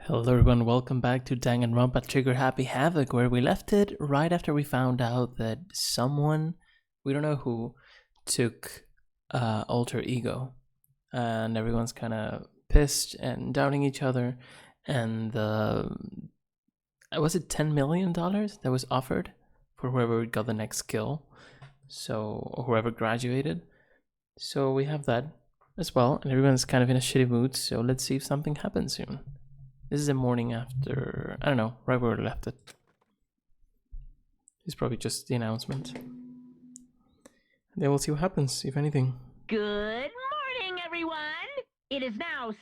Hello everyone, welcome back to Danganronpa Trigger Happy Havoc, where we left it right after we found out that someone, we don't know who, took alter ego. And everyone's kind of pissed and doubting each other. And was it $10 million that was offered for whoever got the next skill? Or whoever graduated. So we have that as well, and everyone's kind of in a shitty mood, so let's see if something happens soon. This is the morning after, I don't know, right where we left it. It's probably just the announcement. And then we'll see what happens, if anything. Good morning, everyone! It is now 7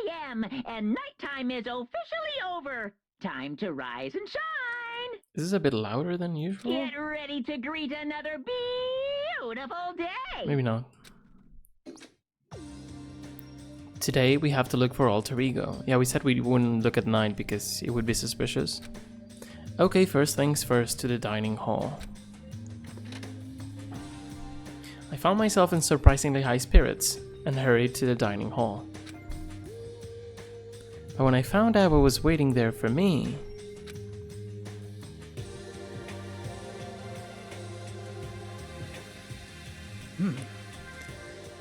a.m. and nighttime is officially over. Time to rise and shine! Is this a bit louder than usual? Get ready to greet another beautiful day! Maybe not. Today we have to look for alter ego. Yeah, we said we wouldn't look at night because it would be suspicious. Okay, first things first, to the dining hall. I found myself in surprisingly high spirits and hurried to the dining hall. But when I found out what was waiting there for me...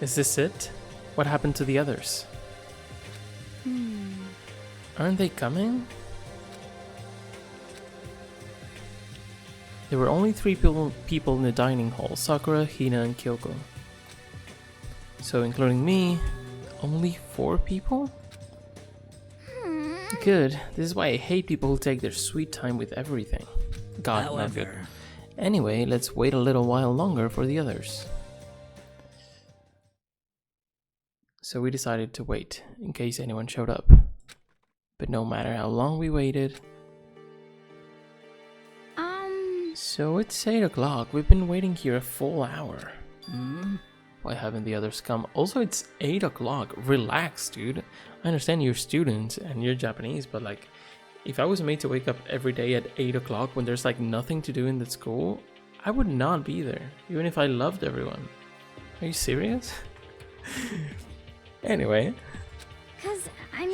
Is this it? What happened to the others? Aren't they coming? There were only three people in the dining hall, Sakura, Hina, and Kyoko. So including me, only 4 people? Good. This is why I hate people who take their sweet time with everything. God, not good. Anyway, let's wait a little while longer for the others. So we decided to wait, in case anyone showed up. But no matter how long we waited... So it's 8 o'clock, we've been waiting here a full hour. Why haven't the others come? Also, it's 8 o'clock, relax, dude. I understand you're students and you're Japanese, but like, if I was made to wake up every day at 8 o'clock when there's like nothing to do in the school, I would not be there, even if I loved everyone. Are you serious? Anyway,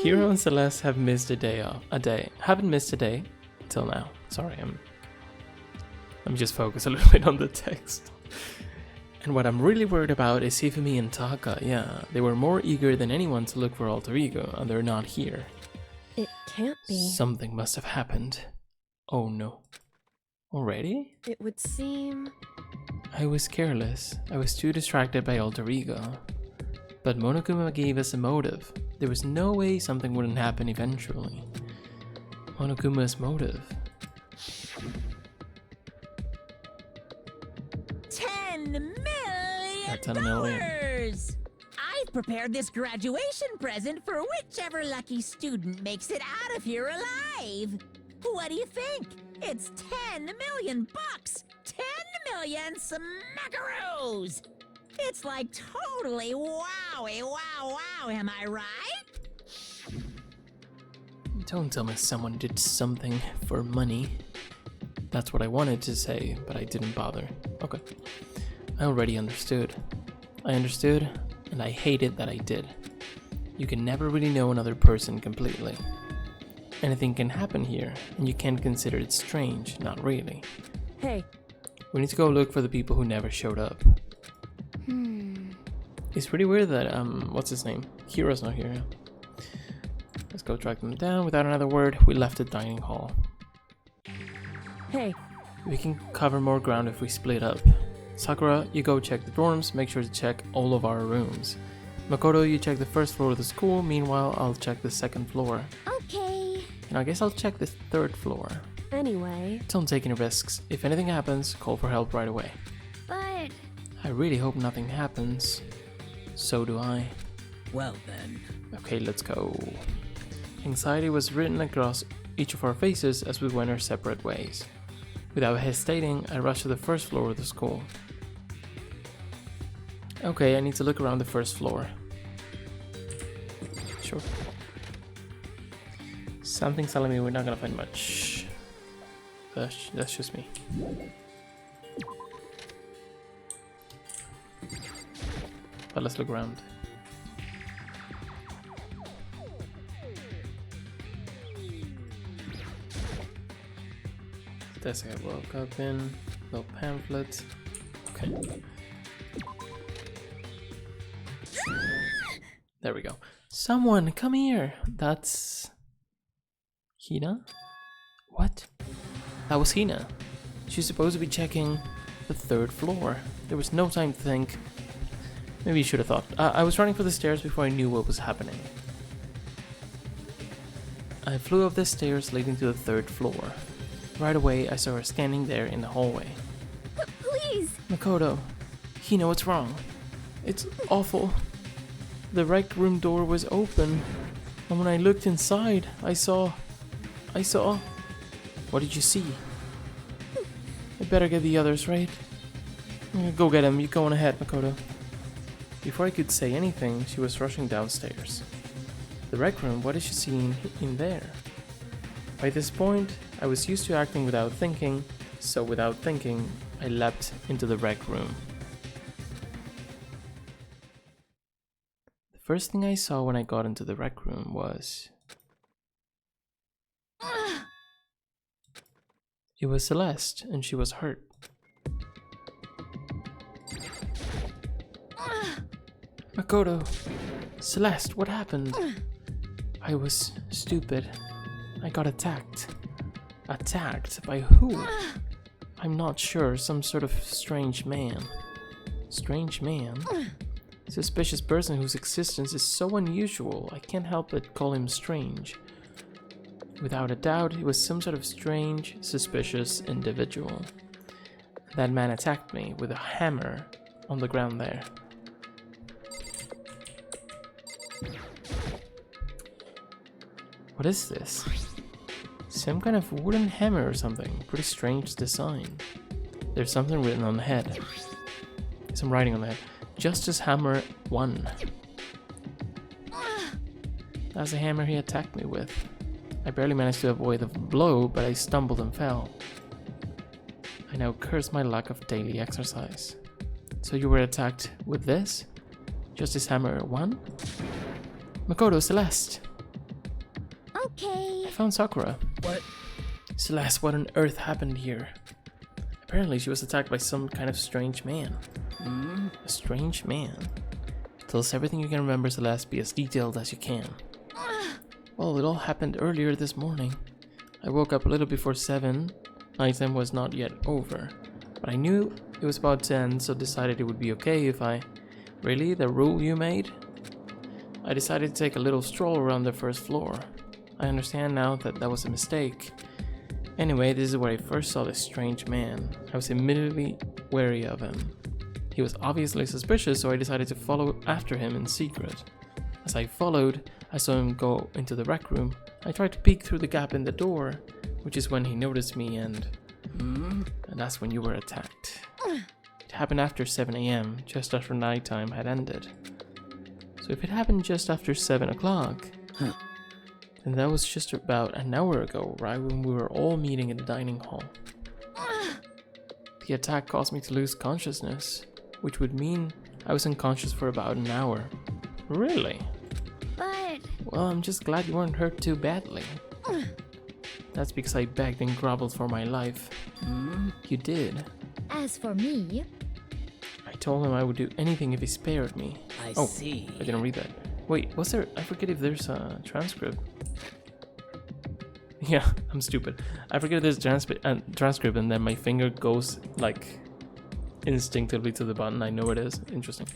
Hiro and Celeste have missed haven't missed a day till now. Sorry, let me just focus a little bit on the text. And what I'm really worried about is Hifumi and Taka. Yeah, they were more eager than anyone to look for alter ego, and they're not here. It can't be. Something must have happened. Oh no. Already? It would seem... I was careless. I was too distracted by alter ego. But Monokuma gave us a motive. There was no way something wouldn't happen eventually. Monokuma's motive. 10 million 10 million. dollars! I've prepared this graduation present for whichever lucky student makes it out of here alive. What do you think? It's 10 million bucks! 10 million smackaroos! It's like totally wowie, wow, am I right? Don't tell me someone did something for money. That's what I wanted to say, but I didn't bother. Okay. I already understood. I understood, and I hated that I did. You can never really know another person completely. Anything can happen here, and you can't consider it strange, not really. Hey. We need to go look for the people who never showed up. It's pretty weird that, what's his name? Hiro's not here. Let's go track them down. Without another word, we left the dining hall. Hey. We can cover more ground if we split up. Sakura, you go check the dorms, make sure to check all of our rooms. Makoto, you check the first floor of the school, meanwhile I'll check the second floor. Okay. And I guess I'll check the third floor. Anyway. Don't take any risks. If anything happens, call for help right away. But... I really hope nothing happens. So do I. Well then. Okay, let's go. Anxiety was written across each of our faces as we went our separate ways. Without hesitating, I rushed to the first floor of the school. Okay, I need to look around the first floor. Sure. Something's telling me we're not gonna find much. That's just me. But let's look around. Desk I woke up in. Little pamphlet. Okay. There we go. Someone, come here. That's... Hina? What? That was Hina. She's supposed to be checking the 3rd floor. There was no time to think. Maybe you should have thought. I was running for the stairs before I knew what was happening. I flew up the stairs leading to the 3rd floor. Right away, I saw her standing there in the hallway. Please! Makoto, Hina, what's wrong? It's awful. The rec room door was open, and when I looked inside, I saw... What did you see? I better get the others, right? Go get them, you go on ahead, Makoto. Before I could say anything, she was rushing downstairs. The rec room, what is she seeing in there? By this point, I was used to acting without thinking, so without thinking, I leapt into the rec room. The first thing I saw when I got into the rec room was... It was Celeste, and she was hurt. Makoto! Celeste, what happened? I was stupid. I got attacked. Attacked? By who? I'm not sure. Some sort of strange man. Strange man? A suspicious person whose existence is so unusual, I can't help but call him strange. Without a doubt, he was some sort of strange, suspicious individual. That man attacked me with a hammer on the ground there. What is this? Some kind of wooden hammer or something. Pretty strange design. There's something written on the head. Some writing on the head. Justice Hammer 1. That's the hammer he attacked me with. I barely managed to avoid the blow, but I stumbled and fell. I now curse my lack of daily exercise. So you were attacked with this? Justice Hammer 1? Makoto, Celeste! Okay. I found Sakura. What? Celeste, what on earth happened here? Apparently she was attacked by some kind of strange man. A strange man? Tell us everything you can remember, Celeste. Be as detailed as you can. Well, it all happened earlier this morning. I woke up a little before 7. Nighttime was not yet over. But I knew it was about 10, so decided it would be okay if I... Really? The rule you made? I decided to take a little stroll around the 1st floor. I understand now that that was a mistake. Anyway, this is where I first saw this strange man. I was immediately wary of him. He was obviously suspicious, so I decided to follow after him in secret. As I followed, I saw him go into the rec room. I tried to peek through the gap in the door, which is when he noticed me and that's when you were attacked. It happened after 7 AM, just after nighttime had ended. So if it happened just after 7 o'clock, then that was just about an hour ago, right when we were all meeting in the dining hall. The attack caused me to lose consciousness, which would mean I was unconscious for about an hour. Really? But... Well, I'm just glad you weren't hurt too badly. That's because I begged and groveled for my life. You did. As for me... I told him I would do anything if he spared me. I Oh, see. I didn't read that. Wait, was there... I forget if there's a transcript. Yeah, I'm stupid. I forget there's transcript and then my finger goes, like, instinctively to the button. I know it is. Interesting.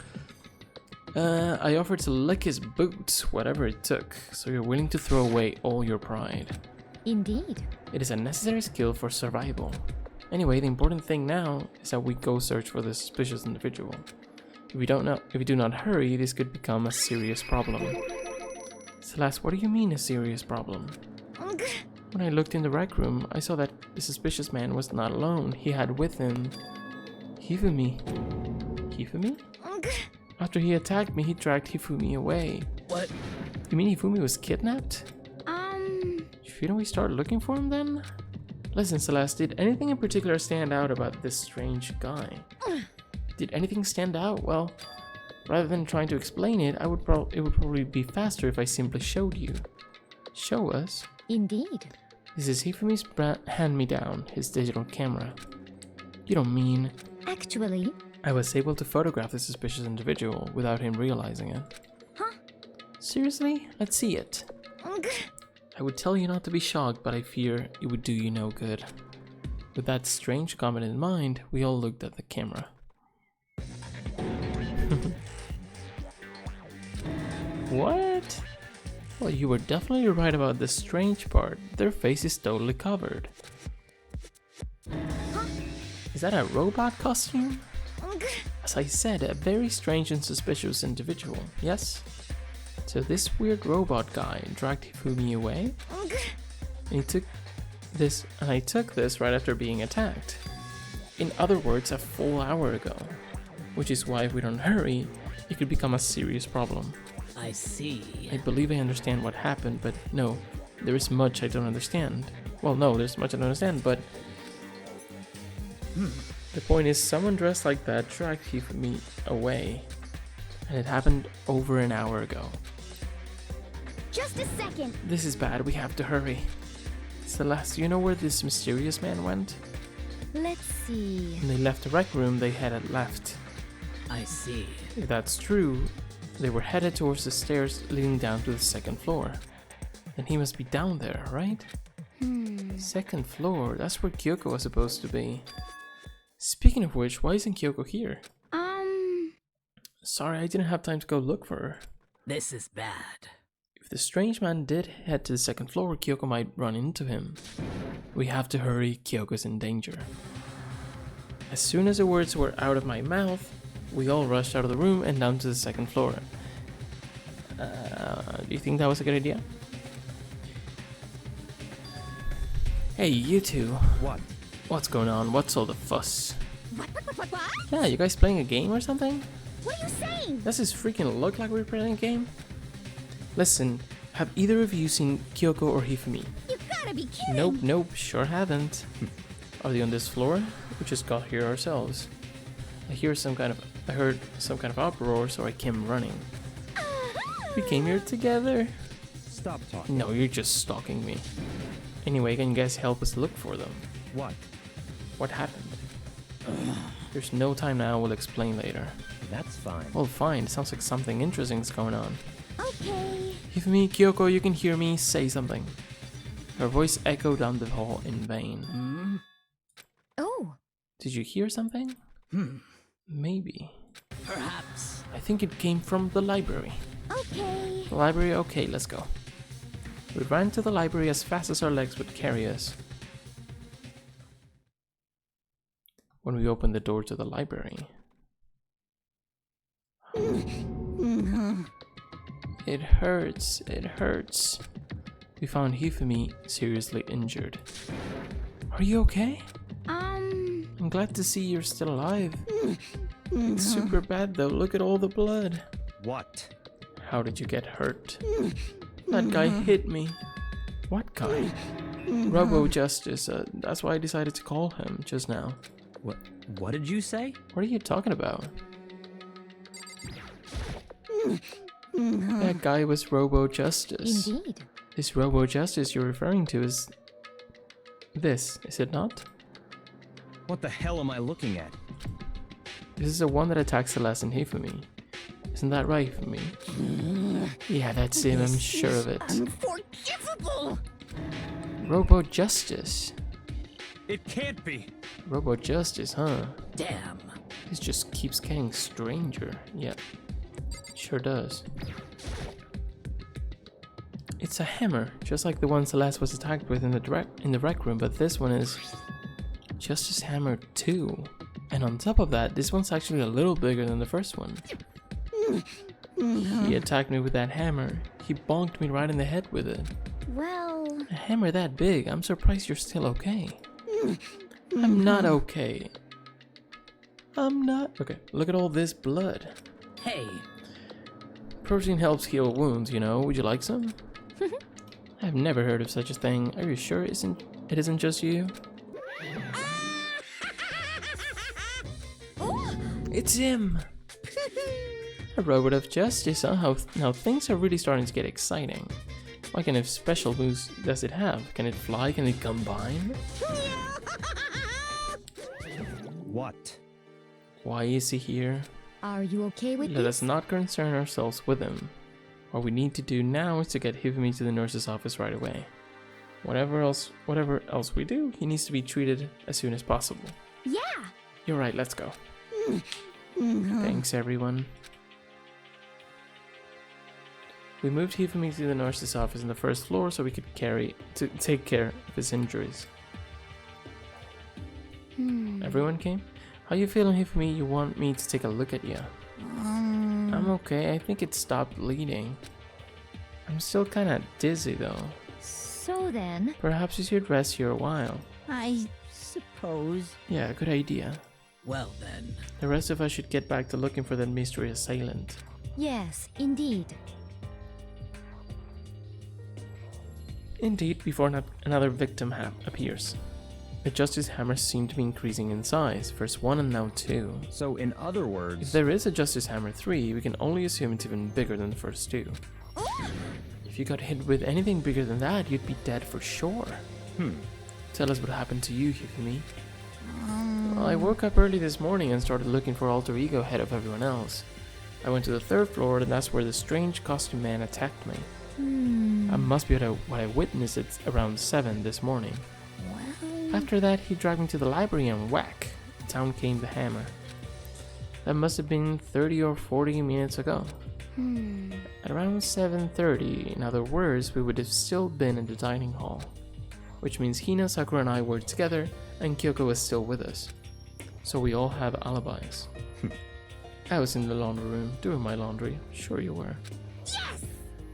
I offered to lick his boots, whatever it took, so you're willing to throw away all your pride. Indeed. It is a necessary skill for survival. Anyway, the important thing now is that we go search for the suspicious individual. If we do not hurry, this could become a serious problem. Celeste, what do you mean a serious problem? When I looked in the rec room, I saw that the suspicious man was not alone. He had with him Hifumi. Hifumi? After he attacked me, he dragged Hifumi away. What? You mean Hifumi was kidnapped? Shouldn't we start looking for him then? Listen, Celeste, did anything in particular stand out about this strange guy? Did anything stand out? Well, rather than trying to explain it, it would probably be faster if I simply showed you. Show us? Indeed. This is Hifumi's hand-me-down, his digital camera. You don't mean... Actually, I was able to photograph the suspicious individual without him realizing it. huh? Seriously? Let's see it. I would tell you not to be shocked, but I fear it would do you no good. With that strange comment in mind, we all looked at the camera. What? Well, you were definitely right about the strange part. Their face is totally covered. Is that a robot costume? As I said, a very strange and suspicious individual, yes? So this weird robot guy dragged Hifumi away? And I took this right after being attacked. In other words, a full hour ago. Which is why if we don't hurry, it could become a serious problem. I see. I believe I understand what happened, but no, there is much I don't understand. Well, no, there's much I don't understand, but... The point is, someone dressed like that dragged Hifumi away. And it happened over an hour ago. Just a second. This is bad, we have to hurry. Celeste, do you know where this mysterious man went? Let's see. When they left the rec room, they headed left. I see. If that's true, they were headed towards the stairs leading down to the second floor. Then he must be down there, right? Second floor, that's where Kyoko was supposed to be. Speaking of which, why isn't Kyoko here? Sorry, I didn't have time to go look for her. This is bad. If the strange man did head to the second floor, Kyoko might run into him. We have to hurry, Kyoko's in danger. As soon as the words were out of my mouth, we all rushed out of the room and down to the second floor. Do you think that was a good idea? Hey, you two. What? What's going on? What's all the fuss? What? Yeah, you guys playing a game or something? What are you saying? Does this freaking look like we're playing a game? Listen, have either of you seen Kyoko or Hifumi? You gotta be kidding! Nope, sure haven't. Are they on this floor? We just got here ourselves. I heard some kind of uproar, so I came running. We came here together. Stop talking. No, you're just stalking me. Anyway, can you guys help us look for them? What? What happened? There's no time now, we'll explain later. That's fine. Well, fine, sounds like something interesting is going on. Okay. Hifumi, Kyoko, you can hear me, say something. Her voice echoed down the hall in vain. Oh. Did you hear something? Maybe. Perhaps. I think it came from the library. Okay. The library? Okay, let's go. We ran to the library as fast as our legs would carry us. When we opened the door to the library... It hurts, it hurts. We found Hifumi seriously injured. Are you okay? I'm glad to see you're still alive. It's super bad though, look at all the blood. What? How did you get hurt? That guy hit me. What guy? Robo Justice, that's why I decided to call him just now. What did you say? What are you talking about? That guy was Robo Justice. Indeed. This Robo Justice you're referring to is... this, is it not? What the hell am I looking at? This is the one that attacked Celeste and Hifumi. Isn't that right, Hifumi? Yeah, that's him, I'm sure of it. Unforgivable! Robo Justice. It can't be. Robo Justice, huh? Damn. This just keeps getting stranger. Yeah, sure does. It's a hammer, just like the one Celeste was attacked with in the rec room, but this one is Justice Hammer 2. And on top of that, this one's actually a little bigger than the first one. He attacked me with that hammer. He bonked me right in the head with it. Well... A hammer that big, I'm surprised you're still okay. I'm not okay. I'm not... Okay, look at all this blood. Hey. Protein helps heal wounds, you know. Would you like some? I've never heard of such a thing. Are you sure it isn't just you? It's him! A robot of justice, huh? Now things are really starting to get exciting. What kind of special moves does it have? Can it fly? Can it combine? What? Why is he here? Are you okay with Let this? us not concern ourselves with him. What we need to do now is to get Hifumi to the nurse's office right away. Whatever else we do, he needs to be treated as soon as possible. Yeah. You're right, let's go. Thanks, everyone. We moved Hifumi to the nurse's office on the first floor so we could take care of his injuries. Everyone came? How you feeling, Hifumi? You want me to take a look at you? I'm okay. I think it stopped bleeding. I'm still kinda dizzy though. So then, Perhaps you should rest here a while. I suppose. Yeah, good idea. Well then. The rest of us should get back to looking for that mystery assailant. yes, indeed. Indeed, before another victim appears. The Justice Hammers seem to be increasing in size, first one and now two. So in other If words, there is a Justice Hammer 3, we can only assume it's even bigger than the first two. If you got hit with anything bigger than that, you'd be dead for sure. Tell us what happened to you, Hifumi. Well, I woke up early this morning and started looking for Alter Ego ahead of everyone else. I went to the third floor and that's where the strange costume man attacked me. That must be what I witnessed at around 7 this morning. After that, he dragged me to the library and whack, down came the hammer. That must have been 30 or 40 minutes ago. At around 7:30, in other words, we would have still been in the dining hall. Which means Hina, Sakura and I were together and Kyoko was still with us. So we all have alibis. I was in the laundry room doing my laundry, sure you were. Yes!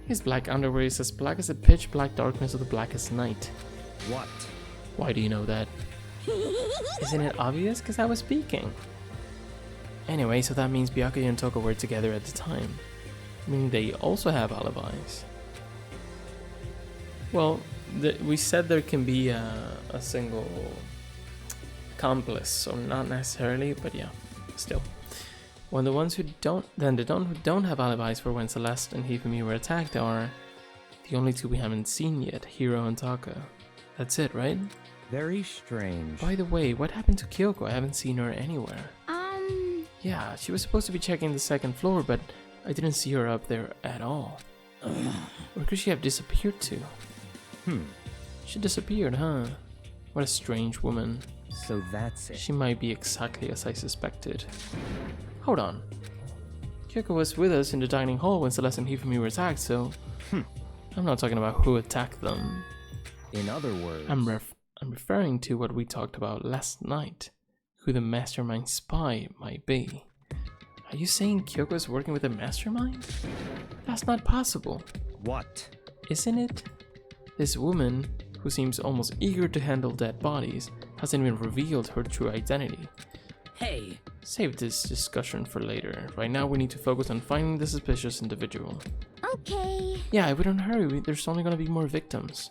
His black underwear is as black as the pitch black darkness of the blackest night. what? Why do you know that? Isn't it obvious? Because I was speaking. Anyway, so that means Byakuya and Toko were together at the time. Meaning they also have alibis. Well, we said there can be a single accomplice, so not necessarily, but yeah, still. When the ones who don't have alibis for when Celeste and Hifumi were attacked are the only two we haven't seen yet, Hiro and Taka. That's it, right? Very strange. By the way, what happened to Kyoko? I haven't seen her anywhere. Yeah, she was supposed to be checking the second floor, but I didn't see her up there at all. Where could she have disappeared to? She disappeared, huh? What a strange woman. So that's it. She might be exactly as I suspected. Hold on. Kyoko was with us in the dining hall when Celeste and Hifumi were attacked, so... I'm not talking about who attacked them. In other words, I'm referring to what we talked about last night. Who the mastermind spy might be. Are you saying Kyoko is working with a mastermind? That's not possible. what? Isn't it? This woman, who seems almost eager to handle dead bodies, hasn't even revealed her true identity. Hey, Save this discussion for later. Right now we need to focus on finding the suspicious individual. Okay. Yeah, we don't hurry, there's only gonna be more victims.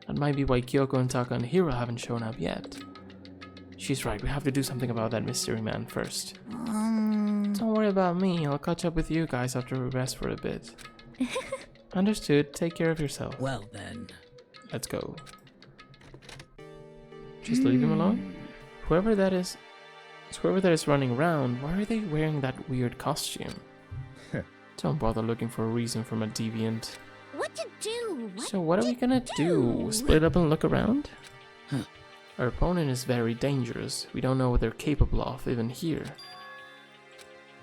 That might be why Kyoko and Taka and Hiro haven't shown up yet. She's right, we have to do something about that mystery man first. Don't worry about me, I'll catch up with you guys after we rest for a bit. Understood, take care of yourself. well then. Let's go. Just leave him alone? Whoever that is running around, why are they wearing that weird costume? Don't bother looking for a reason from a deviant. What to do? So what are we gonna do? Split up and look around? Our opponent is very dangerous. We don't know what they're capable of, even here.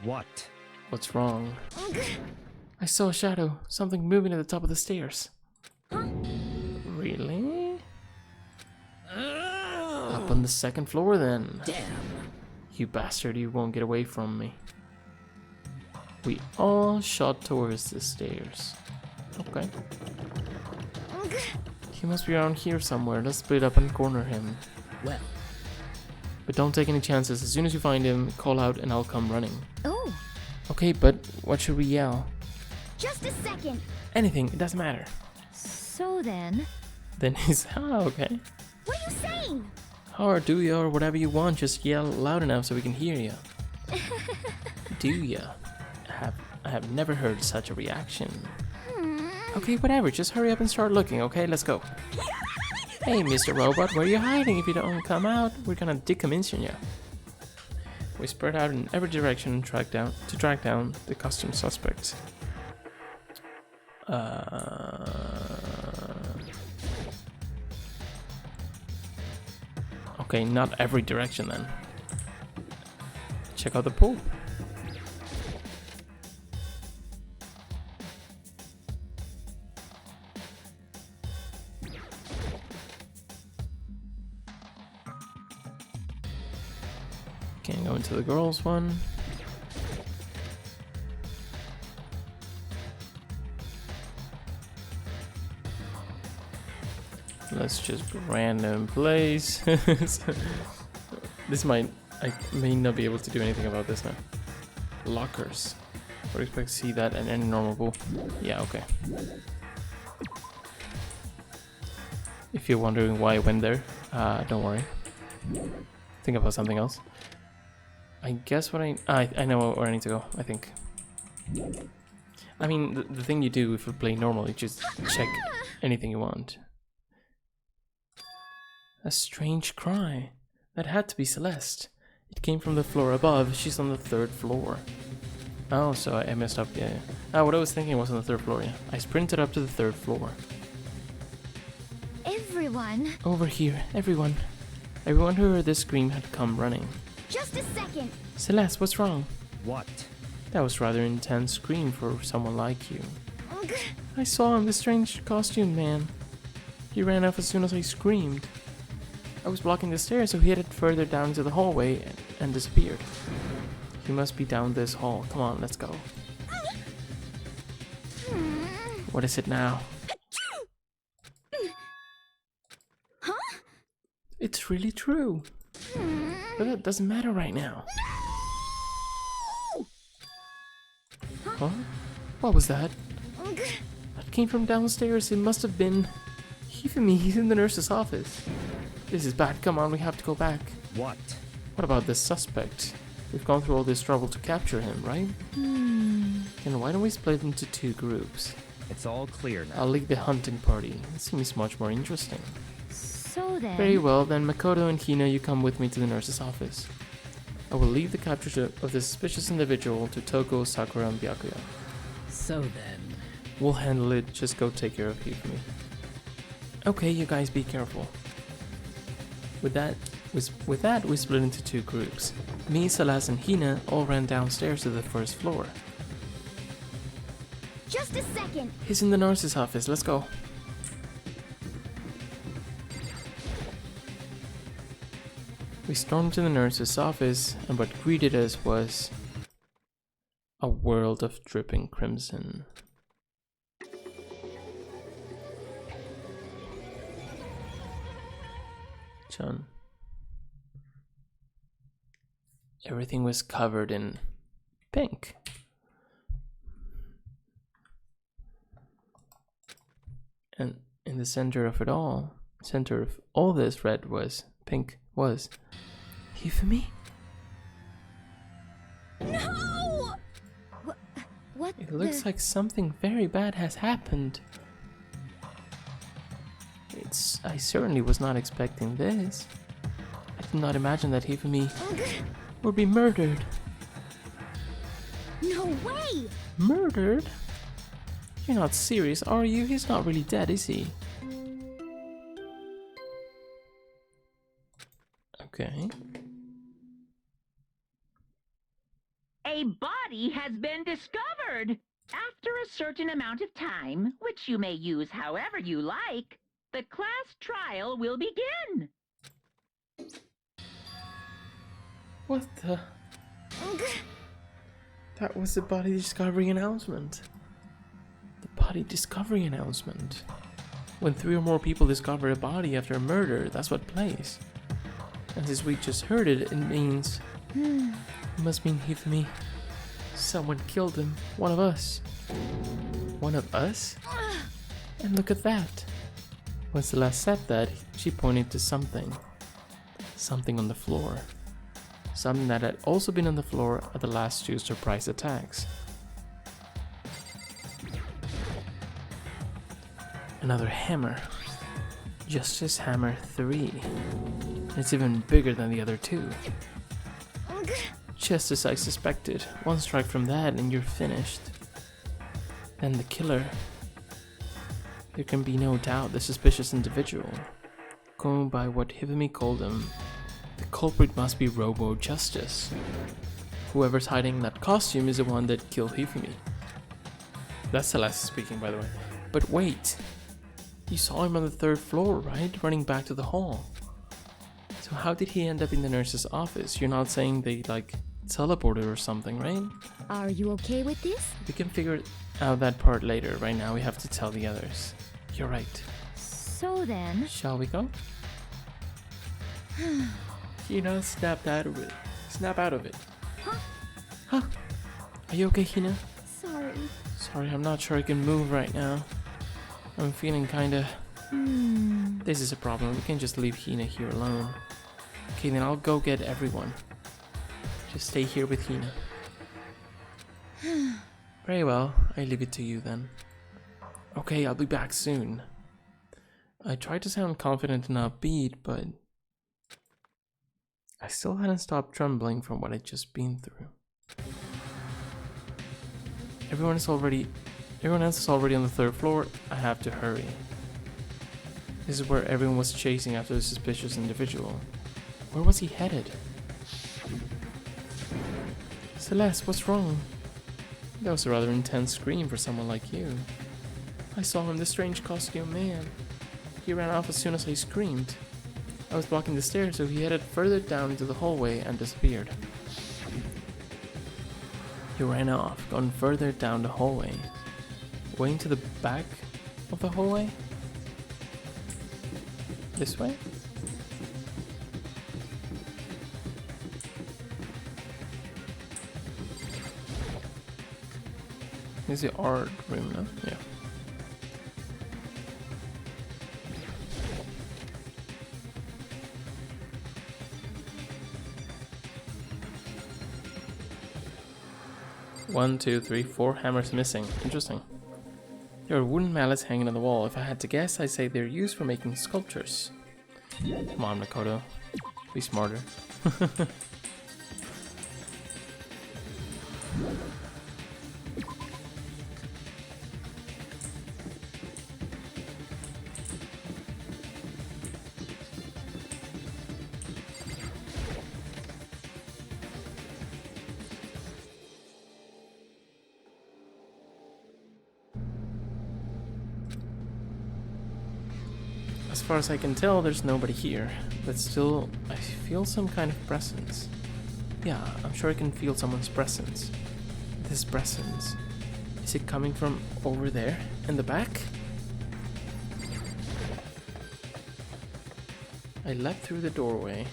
What? What's wrong? I saw a shadow. Something moving at the top of the stairs. Really? Up on the second floor then. Damn. You bastard, you won't get away from me. We all shot towards the stairs. Okay. He must be around here somewhere. Let's split up and corner him. Well, But don't take any chances. As soon as you find him, call out and I'll come running. Oh, Okay, but what should we yell? just a second. Anything, it doesn't matter. So then, Then he's, okay. what are you saying? Or do ya, or whatever you want, just yell loud enough so we can hear ya. Do ya? I have never heard such a reaction. Okay, whatever. Just hurry up and start looking, okay? Let's go. Hey, Mr. Robot, where are you hiding? If you don't come out, we're gonna decommission you. We spread out in every direction and track down the costume suspects. Okay, not every direction then. Check out the pool. Can't go into the girls one. Let's just random place. This might, I may not be able to do anything about this now. Lockers. Would expect to see that in any normal pool. Yeah, okay. If you're wondering why I went there, don't worry. Think about something else. I guess what I know where I need to go, I think. I mean, the thing you do if you play normal, you just check anything you want. A strange cry. That had to be Celeste. It came from the floor above. She's on the 3rd floor. Oh, so I messed up, yeah. Ah, what I was thinking was on the 3rd floor, yeah. I sprinted up to the 3rd floor. Everyone. Over here, everyone. Everyone who heard this scream had come running. Just a second. Celeste, what's wrong? What? That was rather an intense scream for someone like you. Ugh. I saw him, the strange costume man. He ran off as soon as I screamed. I was blocking the stairs, so he headed further down into the hallway and disappeared. He must be down this hall. Come on, let's go. What is it now? Huh? It's really true. But that doesn't matter right now. Huh? What was that? Ugh. That came from downstairs. It must have been... Even me, he's in the nurse's office. This is bad. Come on, we have to go back. What? What about this suspect? We've gone through all this trouble to capture him, right? Then why don't we split into 2 groups? It's all clear now. I'll lead the hunting party. It seems much more interesting. So then. Very well, then Makoto and Hina, you come with me to the nurse's office. I will leave the capture of the suspicious individual to Toko, Sakura, and Byakuya. So then. We'll handle it. Just go take care of Hifumi. Okay, you guys be careful. With that, we split into 2 groups. Me, Celeste, and Hina all ran downstairs to the 1st floor. Just a second. He's in the nurse's office. Let's go. We stormed to the nurse's office, and what greeted us was a world of dripping crimson. John. Everything was covered in pink. And in the center of all this red was pink was Hifumi. No! What? It looks like something very bad has happened. I certainly was not expecting this. I did not imagine that Hifumi would be murdered. No way! Murdered? You're not serious, are you? He's not really dead, is he? Okay. A body has been discovered. After a certain amount of time, which you may use however you like, the class trial will begin. What the? That was the body discovery announcement. The body discovery announcement. When 3 or more people discover a body after a murder, that's what plays. And since we just heard it, it means... It must mean Hifumi. Someone killed him. One of us. One of us? And look at that. When Celeste said that, she pointed to something. Something on the floor. Something that had also been on the floor at the last 2 surprise attacks. Another hammer. Justice Hammer 3. It's even bigger than the other two. Just as I suspected. One strike from that and you're finished. Then the killer. There can be no doubt the suspicious individual. Going by what Hivimi called him, the culprit must be Robo Justice. Whoever's hiding that costume is the one that killed Hivimi. That's Celeste speaking, by the way. But wait. You saw him on the 3rd floor, right? Running back to the hall. So how did he end up in the nurse's office? You're not saying they, like, teleported or something, right? Are you okay with this? We can figure out that part later. Right now we have to tell the others. You're right. So then... Shall we go? Hina snapped out of it. Snap out of it. Huh? Are you okay, Hina? Sorry. Sorry, I'm not sure I can move right now. I'm feeling kinda... This is a problem. We can't just leave Hina here alone. Okay, then I'll go get everyone. Just stay here with Hina. Very well. I leave it to you then. Okay, I'll be back soon. I tried to sound confident and upbeat, but... I still hadn't stopped trembling from what I'd just been through. Everyone else is already on the 3rd floor. I have to hurry. This is where everyone was chasing after the suspicious individual. Where was he headed? Celeste, what's wrong? That was a rather intense scream for someone like you. I saw him, the strange costume man. He ran off as soon as I screamed. I was blocking the stairs, so he headed further down into the hallway and disappeared. He ran off, gone further down the hallway. Way into the back of the hallway? This way? This is the art room, no? Yeah. One, two, three, 4 hammers missing. Interesting. There are wooden mallets hanging on the wall. If I had to guess, I'd say they're used for making sculptures. Come on, Makoto. Be smarter. As far as I can tell, there's nobody here, but still, I feel some kind of presence. Yeah, I'm sure I can feel someone's presence. This presence. Is it coming from over there, in the back? I leapt through the doorway,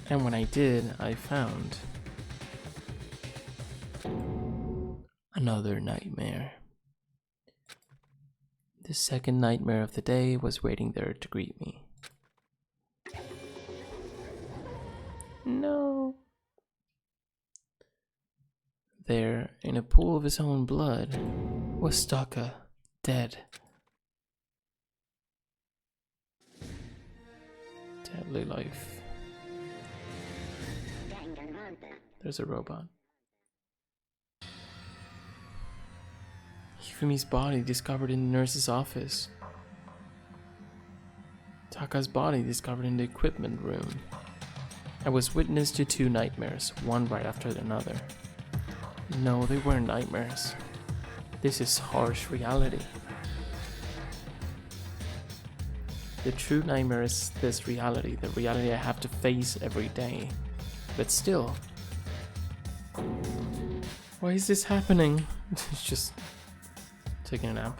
and when I did, I found another nightmare. The second nightmare of the day was waiting there to greet me. No. There, in a pool of his own blood, was Taka, dead. Deadly life. There's a robot. Hifumi's body discovered in the nurse's office. Taka's body discovered in the equipment room. I was witness to 2 nightmares, one right after another. No, they weren't nightmares. This is harsh reality. The true nightmare is this reality, the reality I have to face every day. But still, why is this happening? It's just taking a nap.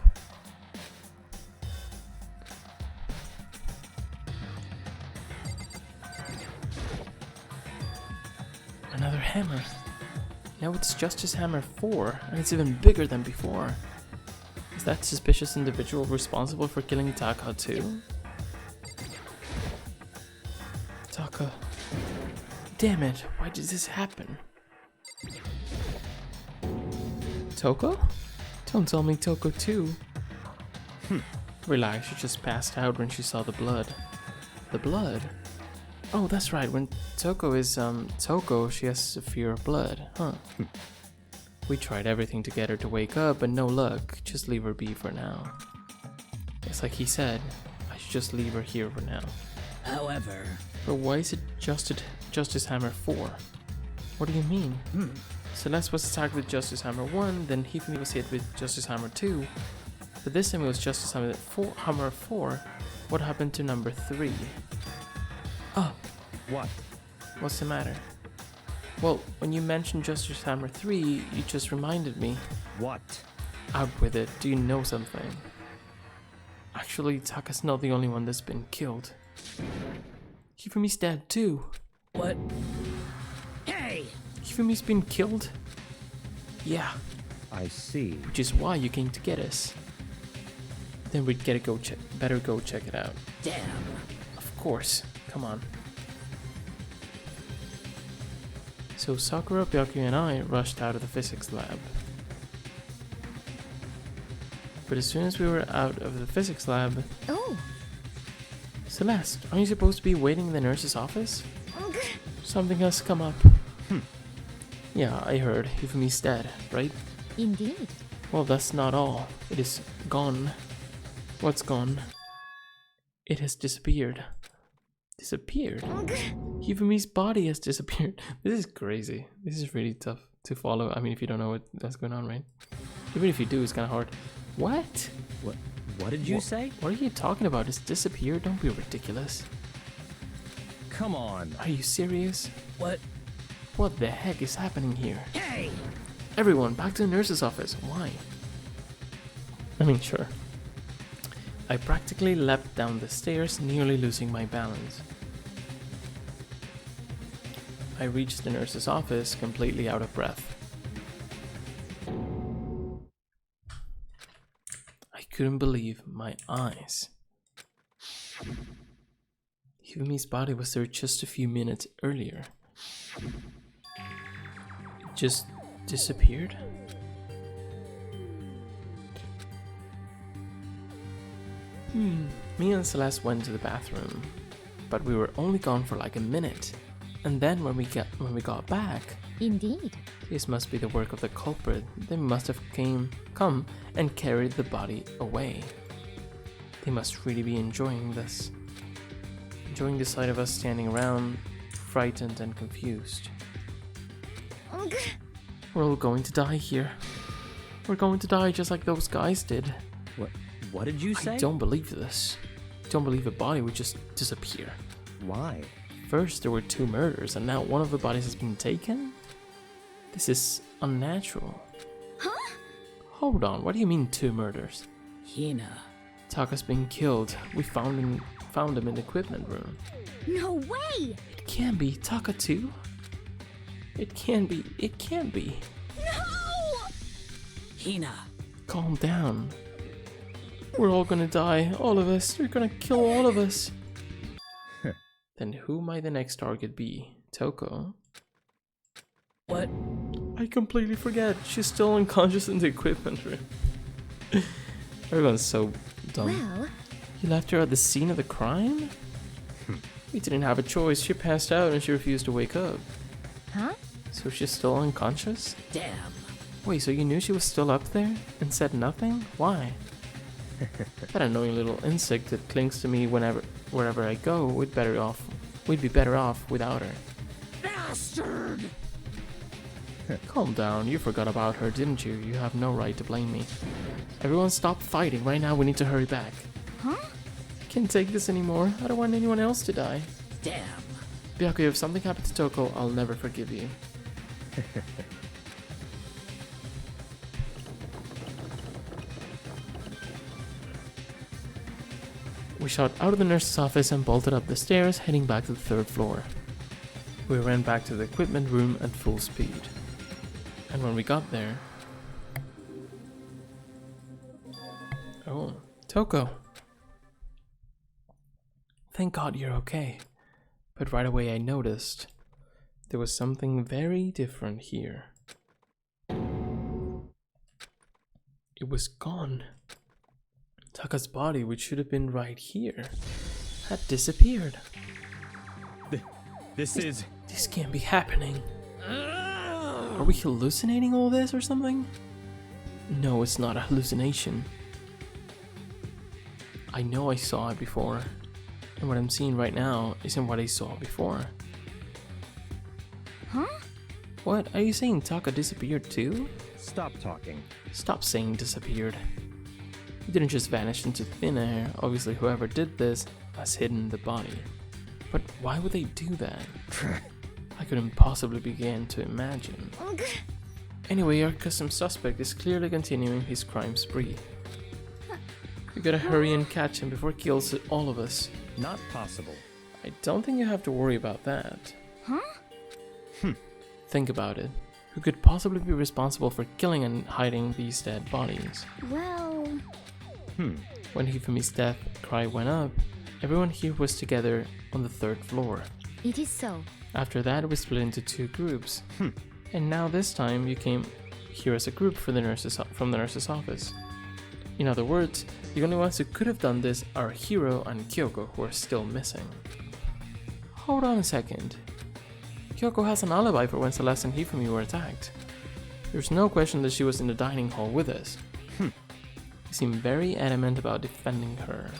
Another hammer. Now it's Justice Hammer 4, and it's even bigger than before. Is that suspicious individual responsible for killing Taka too? Taka. Damn it, why did this happen? Toko? Don't tell me Toko too. Relax, she just passed out when she saw the blood. The blood? Oh, that's right, when Toko is, Toko, she has a fear of blood, huh? We tried everything to get her to wake up, but no luck. Just leave her be for now. It's like he said, I should just leave her here for now. However, But why is it Justice Hammer 4? What do you mean? Celeste was attacked with Justice Hammer 1, then Hifumi was hit with Justice Hammer 2. But this time it was Justice Hammer 4. What happened to number 3? Oh, What? what's the matter? Well, when you mentioned Justice Hammer 3, you just reminded me. What? Out with it, do you know something? Actually, Taka's not the only one that's been killed. Hifumi's dead too. what? Hey! Hifumi's been killed? Yeah, I see. which is why you came to get us. Then we'd better go check it out. Damn. Of course, come on. So Sakura, Byakuya and I rushed out of the physics lab. But as soon as we were out of the physics lab... Oh. Celeste, aren't you supposed to be waiting in the nurse's office? Something has come up. Yeah, I heard. Hifumi's dead, right? Indeed. Well, that's not all. It is gone. What's gone? It has disappeared. Disappeared? Hifumi's body has disappeared. This is crazy. This is really tough to follow. I mean, if you don't know what's going on, right? Even if you do, it's kind of hard. What? What did you say? What are you talking about? It's disappeared? Don't be ridiculous. Come on. Are you serious? What? What the heck is happening here? Hey! Everyone, back to the nurse's office. Why? I mean, sure. I practically leapt down the stairs, nearly losing my balance. I reached the nurse's office, completely out of breath. I couldn't believe my eyes. Hifumi's body was there just a few minutes earlier. It just disappeared? Me and Celeste went to the bathroom, but we were only gone for like a minute. And then when we got back, Indeed. this must be the work of the culprit. They must have come and carried the body away. They must really be enjoying this. Enjoying the sight of us standing around, frightened and confused. We're all going to die here. We're going to die just like those guys did. What did you say? I don't believe this. I don't believe a body would just disappear. Why? First there were 2 murders and now one of the bodies has been taken? This is unnatural. Huh? Hold on, what do you mean 2 murders? Hina. Taka's been killed. We found him in the equipment room. No way! It can't be Taka too. It can't be. No! Hina. Calm down. We're all gonna die, all of us. They're gonna kill all of us. Then who might the next target be? Toko? What? I completely forget. She's still unconscious in the equipment room. Everyone's so dumb. Well, You left her at the scene of the crime? We didn't have a choice. She passed out and she refused to wake up. huh? So she's still unconscious? Damn. Wait, so you knew she was still up there and said nothing? Why? That annoying little insect that clings to me wherever I go, we'd be better off without her. Bastard! Calm down, you forgot about her, didn't you? You have no right to blame me. Everyone stop fighting, right now we need to hurry back. Huh? I can't take this anymore, I don't want anyone else to die. Damn. Byakuya, if something happened to Toko, I'll never forgive you. We shot out of the nurse's office and bolted up the stairs, heading back to the 3rd floor. We ran back to the equipment room at full speed. And when we got there... Oh, Toko. Thank God you're okay. But right away I noticed there was something very different here. It was gone. Taka's body, which should have been right here, had disappeared. This can't be happening. Are we hallucinating all this or something? No, it's not a hallucination. I know I saw it before, and what I'm seeing right now isn't what I saw before. Huh? What? Are you saying Taka disappeared too? Stop talking. Stop saying disappeared. He didn't just vanish into thin air. Obviously whoever did this has hidden the body. But why would they do that? I couldn't possibly begin to imagine. Ugh. Anyway, our custom suspect is clearly continuing his crime spree. We gotta hurry and catch him before he kills all of us. Not possible. I don't think you have to worry about that. Huh? Think about it. Who could possibly be responsible for killing and hiding these dead bodies? Well, When Hifumi's death cry went up, everyone here was together on the 3rd floor. it is so. After that, we split into 2 groups. And now this time you came here as a group from the nurse's office. In other words, the only ones who could have done this are Hiro and Kyoko, who are still missing. Hold on a second. Kyoko has an alibi for when Celeste and Hifumi were attacked. There's no question that she was in the dining hall with us. You seem very adamant about defending her.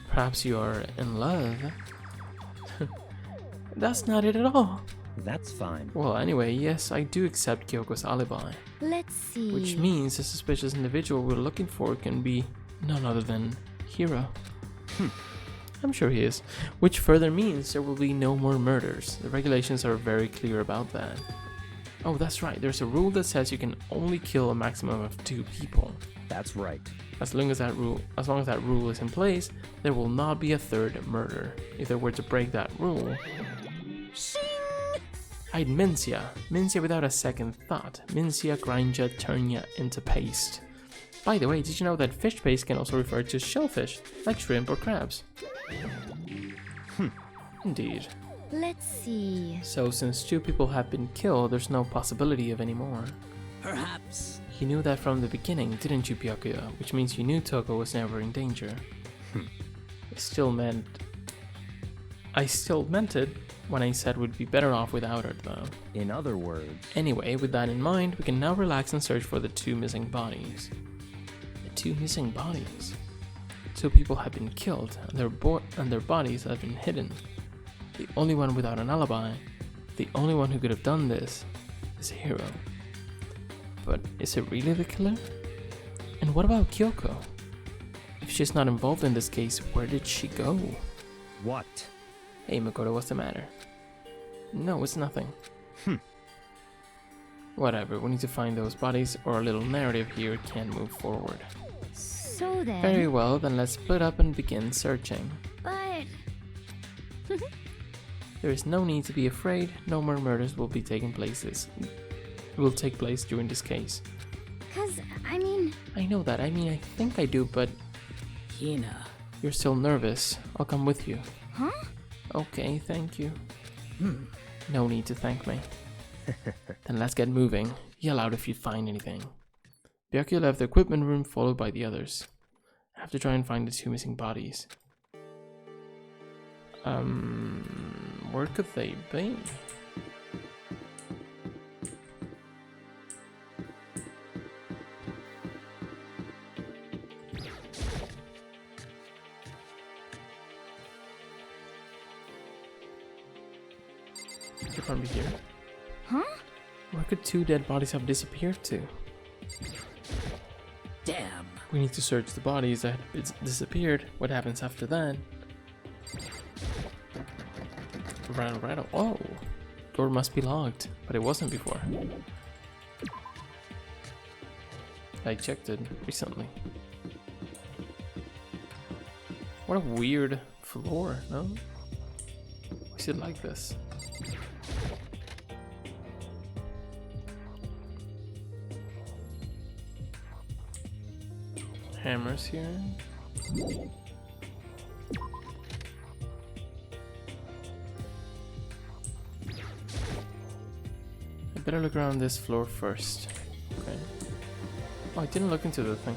Perhaps you are in love? That's not it at all. That's fine. Well, anyway, yes, I do accept Kyoko's alibi. Let's see. Which means the suspicious individual we're looking for can be none other than Hiro. I'm sure he is. Which further means there will be no more murders. The regulations are very clear about that. Oh, that's right. There's a rule that says you can only kill a maximum of 2 people. That's right. As long as that rule is in place, there will not be a 3rd murder. If they were to break that rule, I'd mince ya without a second thought. Mince ya, grind ya, turn ya into paste. By the way, did you know that fish paste can also refer to shellfish, like shrimp or crabs? Indeed. Let's see. So since 2 people have been killed, there's no possibility of any more. Perhaps. You knew that from the beginning, didn't you, Byakuya? Which means you knew Toko was never in danger. I still meant it when I said we'd be better off without her, though. In other words, Anyway, with that in mind, we can now relax and search for the 2 missing bodies. The 2 missing bodies? 2 people have been killed, and their bodies have been hidden. The only one without an alibi, the only one who could have done this, is Hiro. But is it really the killer? And what about Kyoko? If she's not involved in this case, where did she go? what? Hey Makoto, what's the matter? No, it's nothing. Whatever, we need to find those bodies or a little narrative here can move forward. So then. Very well, then let's split up and begin searching. But There is no need to be afraid, no more murders will take place during this case. I mean, I know that, I think I do, but Hina. you're still nervous. I'll come with you. huh? Okay, thank you. No need to thank me. Then let's get moving. Yell out if you find anything. Byakuya left the equipment room followed by the others. I have to try and find the 2 missing bodies. Where could they be? Could probably be here. Huh? Where could 2 dead bodies have disappeared to? Damn. We need to search the bodies that have disappeared. What happens after that? Rattle, rattle. Oh! Door must be locked, but it wasn't before. I checked it recently. What a weird floor, no? Is it like this? Hammers here. I better look around this floor first. Okay. Oh, I didn't look into the thing.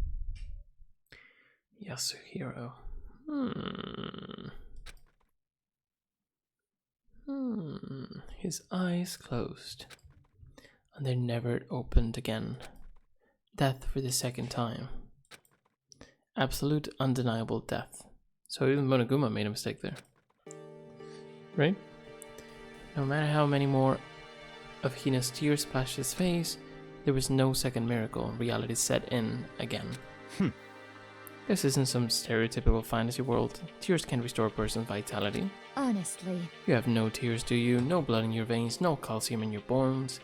Yasuhiro. His eyes closed, and they never opened again. Death for the second time. Absolute, undeniable death. So even Monoguma made a mistake there. Right? No matter how many more of Hina's tears splashed his face, there was no second miracle. Reality set in again. This isn't some stereotypical fantasy world. Tears can restore a person's vitality. Honestly. You have no tears, do you? No blood in your veins, no calcium in your bones.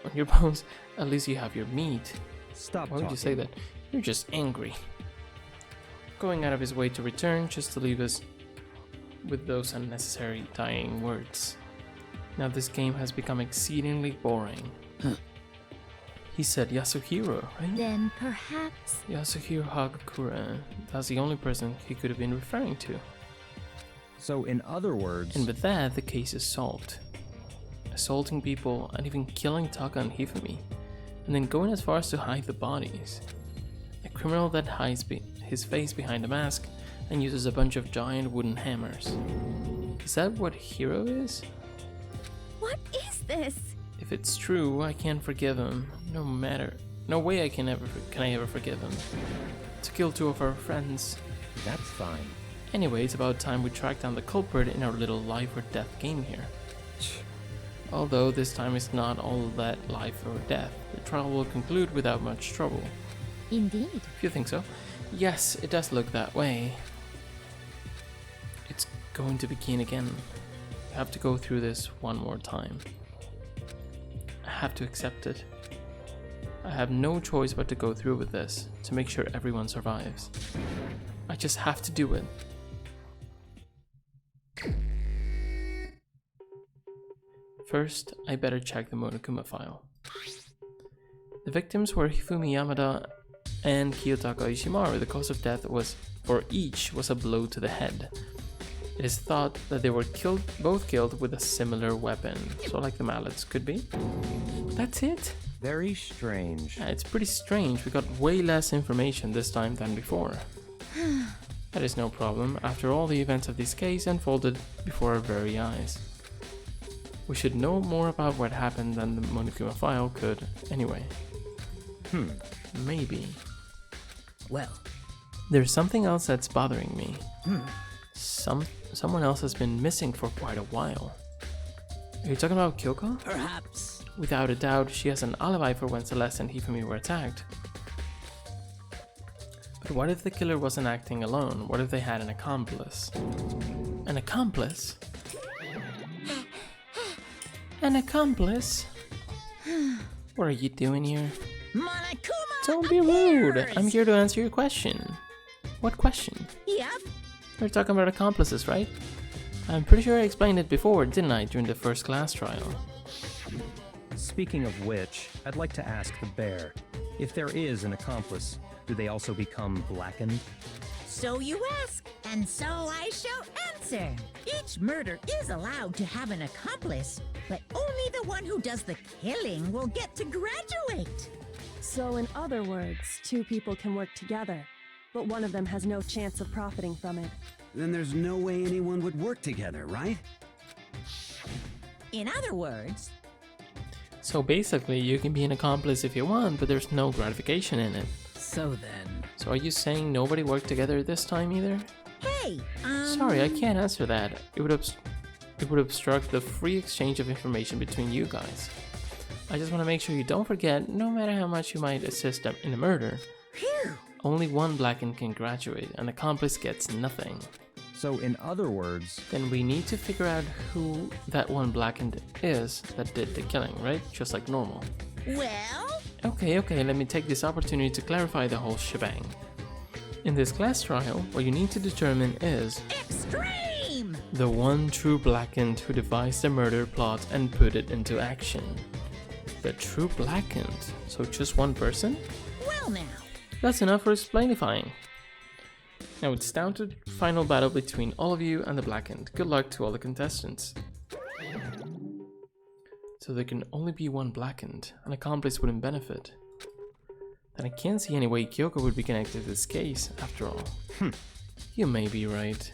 On your bones, at least you have your meat. Stop Why would you say talking. that? You're just angry. Going out of his way to return just to leave us with those unnecessary dying words. Now this game has become exceedingly boring. He said Yasuhiro, right? Then perhaps... Yasuhiro Hagakura. That's the only person he could have been referring to. So, in other words, And with that, the case is solved. Assaulting people and even killing Taka and Hifumi. And then going as far as to hide the bodies. A criminal that hides his face behind a mask and uses a bunch of giant wooden hammers. Is that what Hiro is? What is this? If it's true, I can't forgive him. No way can I ever forgive him. To kill two of our friends. that's fine. Anyway, it's about time we track down the culprit in our little life or death game here. Although this time it's not all that life or death. The trial will conclude without much trouble. Indeed. If you think so. Yes, it does look that way. It's going to begin again. You have to go through this one more time. I have to accept it. I have no choice but to go through with this to make sure everyone survives. I just have to do it. First, I better check the Monokuma file. The victims were Hifumi Yamada and Kiyotaka Ishimaru. The cause of death for each was a blow to the head. It is thought that they were both killed with a similar weapon, so like the mallets could be. That's it? Very strange. Yeah, it's pretty strange. We got way less information this time than before. That is no problem, after all the events of this case unfolded before our very eyes. We should know more about what happened than the Monokuma file could, anyway. Maybe. Well, There's something else that's bothering me. Someone else has been missing for quite a while. Are you talking about Kyoko? perhaps. Without a doubt, she has an alibi for when Celeste and Hifumi were attacked. But what if the killer wasn't acting alone? What if they had an accomplice? An accomplice? An accomplice? What are you doing here? Monokuma Don't be rude. appears! I'm here to answer your question. What question? Yep. We're talking about accomplices, right? I'm pretty sure I explained it before, didn't I, during the first class trial? Speaking of which, I'd like to ask the bear, if there is an accomplice, do they also become blackened? So you ask, and so I shall answer. Each murder is allowed to have an accomplice, but only the one who does the killing will get to graduate. So, in other words, two people can work together, but one of them has no chance of profiting from it. Then there's no way anyone would work together, right? In other words, So basically, you can be an accomplice if you want, but there's no gratification in it. So then, So are you saying nobody worked together this time either? hey, Sorry, I can't answer that. It would obstruct the free exchange of information between you guys. I just want to make sure you don't forget, no matter how much you might assist them in a murder, Phew. only one blackened can graduate. An accomplice gets nothing. So, in other words, Then we need to figure out who that one blackened is that did the killing, right? Just like normal. Well, Okay, let me take this opportunity to clarify the whole shebang. In this class trial, what you need to determine is extreme! the one true blackened who devised the murder plot and put it into action. The true blackened? So just one person? Well now, That's enough for explainifying. Now it's down to the final battle between all of you and the blackened. Good luck to all the contestants. So there can only be one blackened. An accomplice wouldn't benefit. then I can't see any way Kyoko would be connected to this case, after all. You may be right.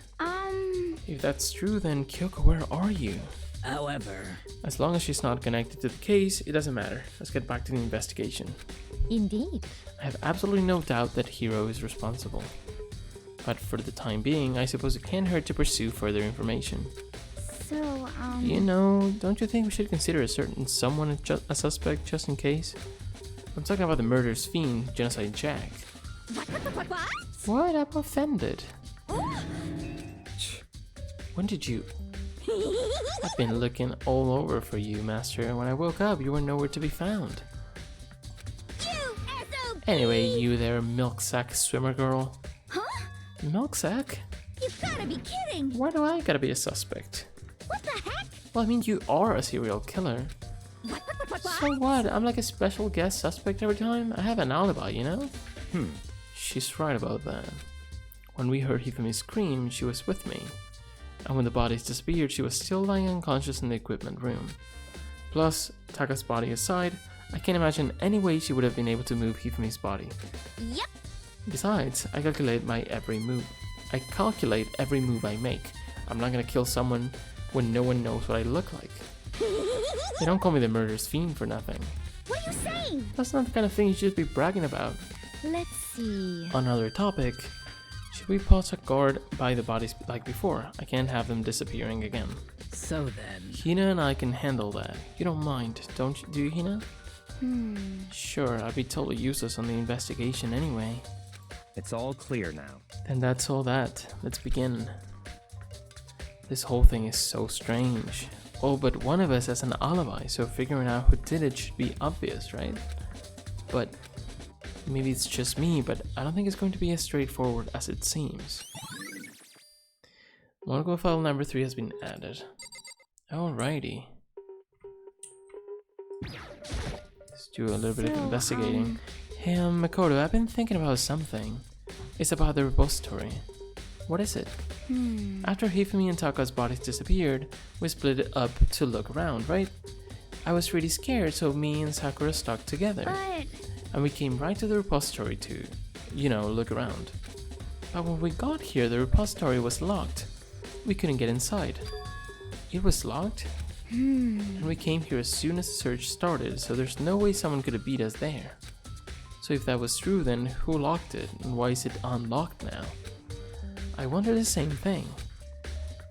If that's true, then Kyoko, where are you? However, As long as she's not connected to the case, it doesn't matter. Let's get back to the investigation. Indeed. I have absolutely no doubt that Hiro is responsible. But for the time being, I suppose it can't hurt to pursue further information. So, You know, don't you think we should consider a certain someone a suspect just in case? I'm talking about the murderous fiend, Genocide Jack. What? What? I'm offended. When did you... I've been looking all over for you, Master. When I woke up, you were nowhere to be found. You SOB! Anyway, you there, milk sack swimmer girl. Huh? Milk sack? You gotta be kidding! Why do I gotta be a suspect? What the heck? Well, I mean, you are a serial killer. What? So what? I'm like a special guest suspect every time? I have an alibi, you know? She's right about that. When we heard Hifumi scream, she was with me. And when the bodies disappeared, she was still lying unconscious in the equipment room. Plus, Taka's body aside, I can't imagine any way she would have been able to move Hifumi's body. Yep. Besides, I calculate every move I make. I'm not gonna kill someone when no one knows what I look like. They don't call me the murderous fiend for nothing. What are you saying? That's not the kind of thing you should be bragging about. Let's see. On another topic, should we post a guard by the bodies like before? I can't have them disappearing again. so then. Hina and I can handle that. You don't mind, don't you, do you, Hina? Sure, I'd be totally useless on the investigation anyway. It's all clear now. Then that's all that. Let's begin. This whole thing is so strange. Oh, but one of us has an alibi, so figuring out who did it should be obvious, right? But maybe it's just me, but I don't think it's going to be as straightforward as it seems. Monaco file number 3 has been added. Alrighty. Let's do a little bit of investigating. Hey, Makoto, I've been thinking about something. It's about the repository. What is it? After Hifumi and Taka's bodies disappeared, we split it up to look around, right? I was really scared, so me and Sakura stuck together. But And we came right to the repository to, look around. But when we got here, the repository was locked. We couldn't get inside. It was locked? And we came here as soon as the search started, so there's no way someone could have beat us there. So if that was true, then who locked it, and why is it unlocked now? I wonder the same thing.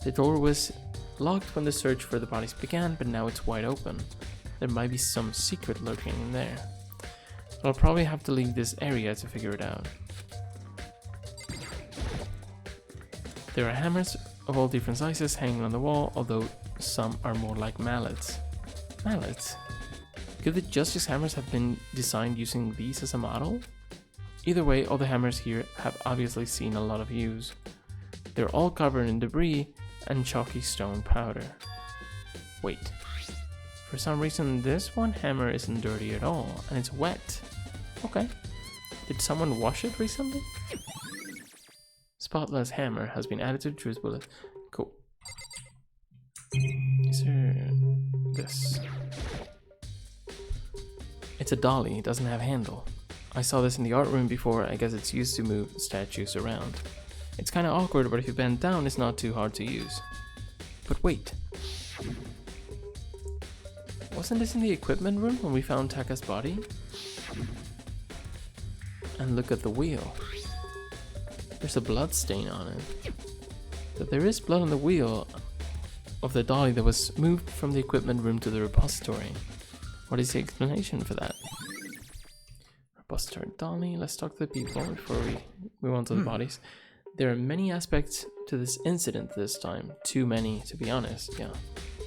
The door was locked when the search for the bodies began, but now it's wide open. There might be some secret lurking in there. I'll probably have to leave this area to figure it out. There are hammers of all different sizes hanging on the wall, although some are more like mallets. Mallets? Could the Justice hammers have been designed using these as a model? Either way, all the hammers here have obviously seen a lot of use. They're all covered in debris and chalky stone powder. Wait. For some reason, this one hammer isn't dirty at all, and it's wet. Okay. Did someone wash it recently? Spotless hammer has been added to the truth bullet. Cool. Is there this? It's a dolly, it doesn't have handle. I saw this in the art room before, I guess it's used to move statues around. It's kinda awkward, but if you bend down, it's not too hard to use. But wait. Wasn't this in the equipment room when we found Taka's body? And look at the wheel. There's a blood stain on it. But there is blood on the wheel of the dolly that was moved from the equipment room to the repository. What is the explanation for that? Repository dolly, let's talk to the people before we move on to the bodies. There are many aspects to this incident this time. Too many, to be honest, yeah.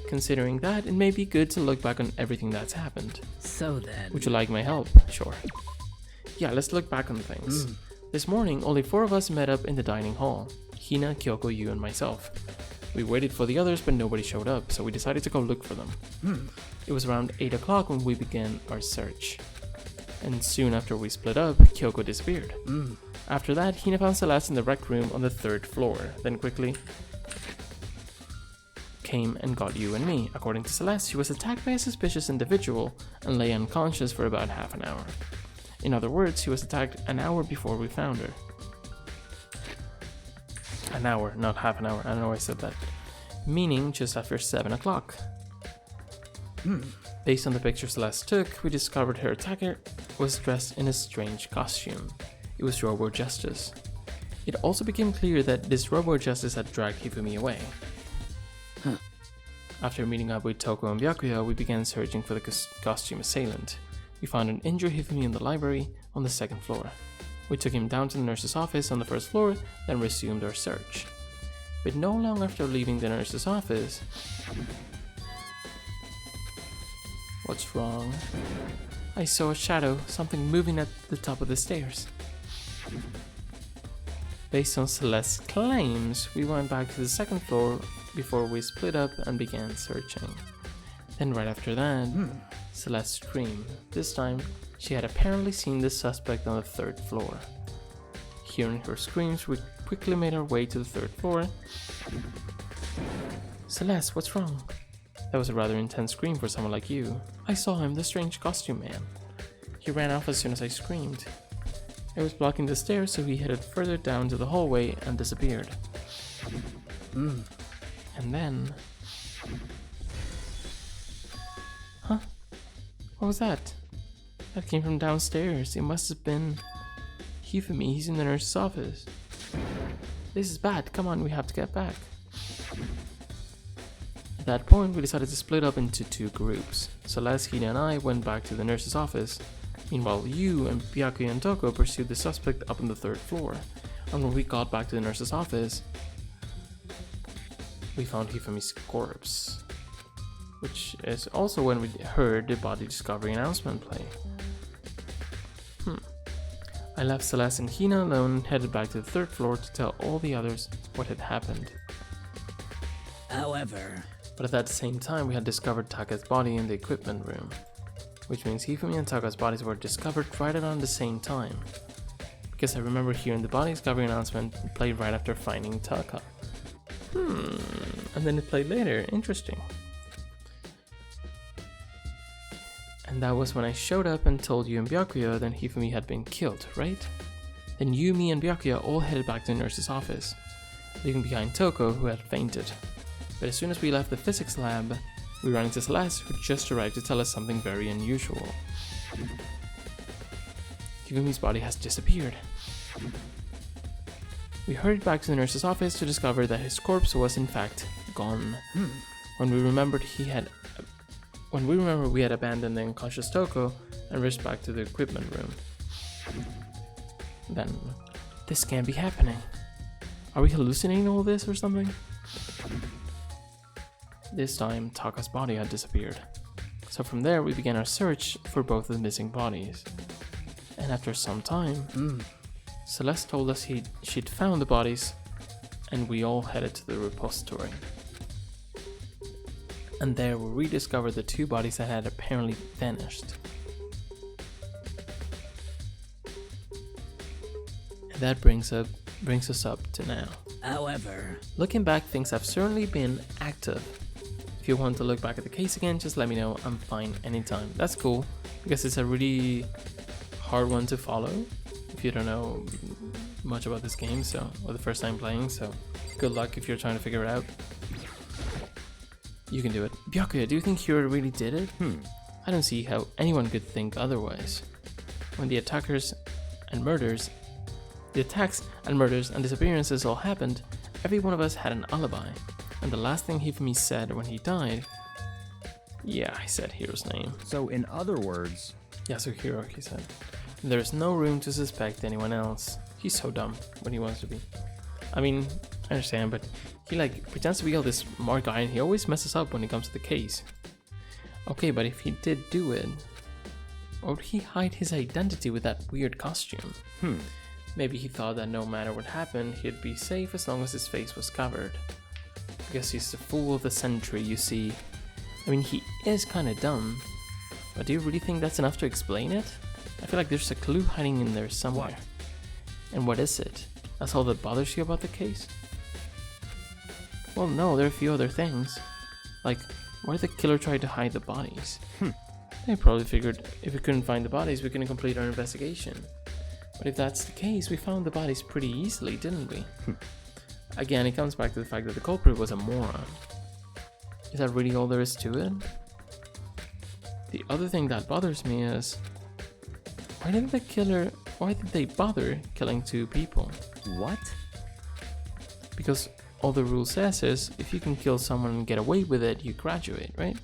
Considering that, it may be good to look back on everything that's happened. So then. Would you like my help? Sure. Yeah, let's look back on things. This morning, only 4 of us met up in the dining hall. Hina, Kyoko, you, and myself. We waited for the others, but nobody showed up, so we decided to go look for them. It was around 8 o'clock when we began our search. And soon after we split up, Kyoko disappeared. After that, Hina found Celeste in the rec room on the 3rd floor, then quickly came and got you and me. According to Celeste, she was attacked by a suspicious individual and lay unconscious for about half an hour. In other words, she was attacked an hour before we found her. An hour, not half an hour. I don't know why I said that. Meaning just after 7 o'clock. Based on the picture Celeste took, we discovered her attacker was dressed in a strange costume. It was Robo Justice. It also became clear that this Robo Justice had dragged Hifumi away. After meeting up with Toko and Byakuya, we began searching for the costume assailant. We found an injured Hifumi in the library on the 2nd floor. We took him down to the nurse's office on the 1st floor, then resumed our search. But no long after leaving the nurse's office... What's wrong? I saw a shadow, something moving at the top of the stairs. Based on Celeste's claims, we went back to the 2nd floor before we split up and began searching. Then right after that, Celeste screamed. This time, she had apparently seen the suspect on the 3rd floor. Hearing her screams, we quickly made our way to the 3rd floor. Celeste, what's wrong? That was a rather intense scream for someone like you. I saw him, the strange costume man. He ran off as soon as I screamed. I was blocking the stairs, so he headed further down to the hallway and disappeared. And then... Huh? What was that? That came from downstairs. It must have been... Hifumi, he's in the nurse's office. This is bad. Come on, we have to get back. At that point, we decided to split up into 2 groups. Celeste, Hina, and I went back to the nurse's office. Meanwhile, you and Byakuya and Toko pursued the suspect up on the 3rd floor. And when we got back to the nurse's office, we found Hifumi's corpse. Which is also when we heard the body discovery announcement play. I left Celeste and Hina alone and headed back to the 3rd floor to tell all the others what had happened. However... But at that same time, we had discovered Taka's body in the equipment room. Which means Hifumi and Taka's bodies were discovered right around the same time. Because I remember hearing the body discovery announcement played right after finding Taka. And then it played later. Interesting. And that was when I showed up and told you and Byakuya that Hifumi had been killed, right? Then you, me, and Byakuya all headed back to the nurse's office, leaving behind Toko, who had fainted. But as soon as we left the physics lab, we ran into Celeste, who just arrived to tell us something very unusual. Hifumi's body has disappeared. We hurried back to the nurse's office to discover that his corpse was in fact gone. When we remembered we had abandoned the unconscious Toko and rushed back to the equipment room. Then, this can't be happening. Are we hallucinating all this or something? This time, Taka's body had disappeared. So from there, we began our search for both of the missing bodies. And after some time, Celeste told us she'd found the bodies, and we all headed to the repository. And there we rediscovered the 2 bodies that had apparently vanished. And that brings us up to now. However... Looking back, things have certainly been active. If you want to look back at the case again, just let me know. I'm fine anytime. That's cool, because it's a really hard one to follow if you don't know much about this game, or the first time playing, so good luck if you're trying to figure it out. You can do it. Byakuya, do you think Hiro really did it? I don't see how anyone could think otherwise. When the attacks and murders and disappearances all happened, every one of us had an alibi. And the last thing Hifumi said when he died... Yeah, I said Hiro's name. So in other words... Yasuhiro, he said. There's no room to suspect anyone else. He's so dumb when he wants to be. I mean, I understand, but he pretends to be all this smart guy and he always messes up when it comes to the case. Okay, but if he did do it, why would he hide his identity with that weird costume? Maybe he thought that no matter what happened, he'd be safe as long as his face was covered. Because he's the fool of the century, you see. I mean, he is kinda dumb, but do you really think that's enough to explain it? I feel like there's a clue hiding in there somewhere. And what is it? That's all that bothers you about the case? Well, no, there are a few other things. Like, why did the killer try to hide the bodies? They probably figured if we couldn't find the bodies, we couldn't complete our investigation. But if that's the case, we found the bodies pretty easily, didn't we? Again, it comes back to the fact that the culprit was a moron. Is that really all there is to it? The other thing that bothers me is, why did they bother killing 2 people? What? Because all the rule says is, if you can kill someone and get away with it, you graduate, right?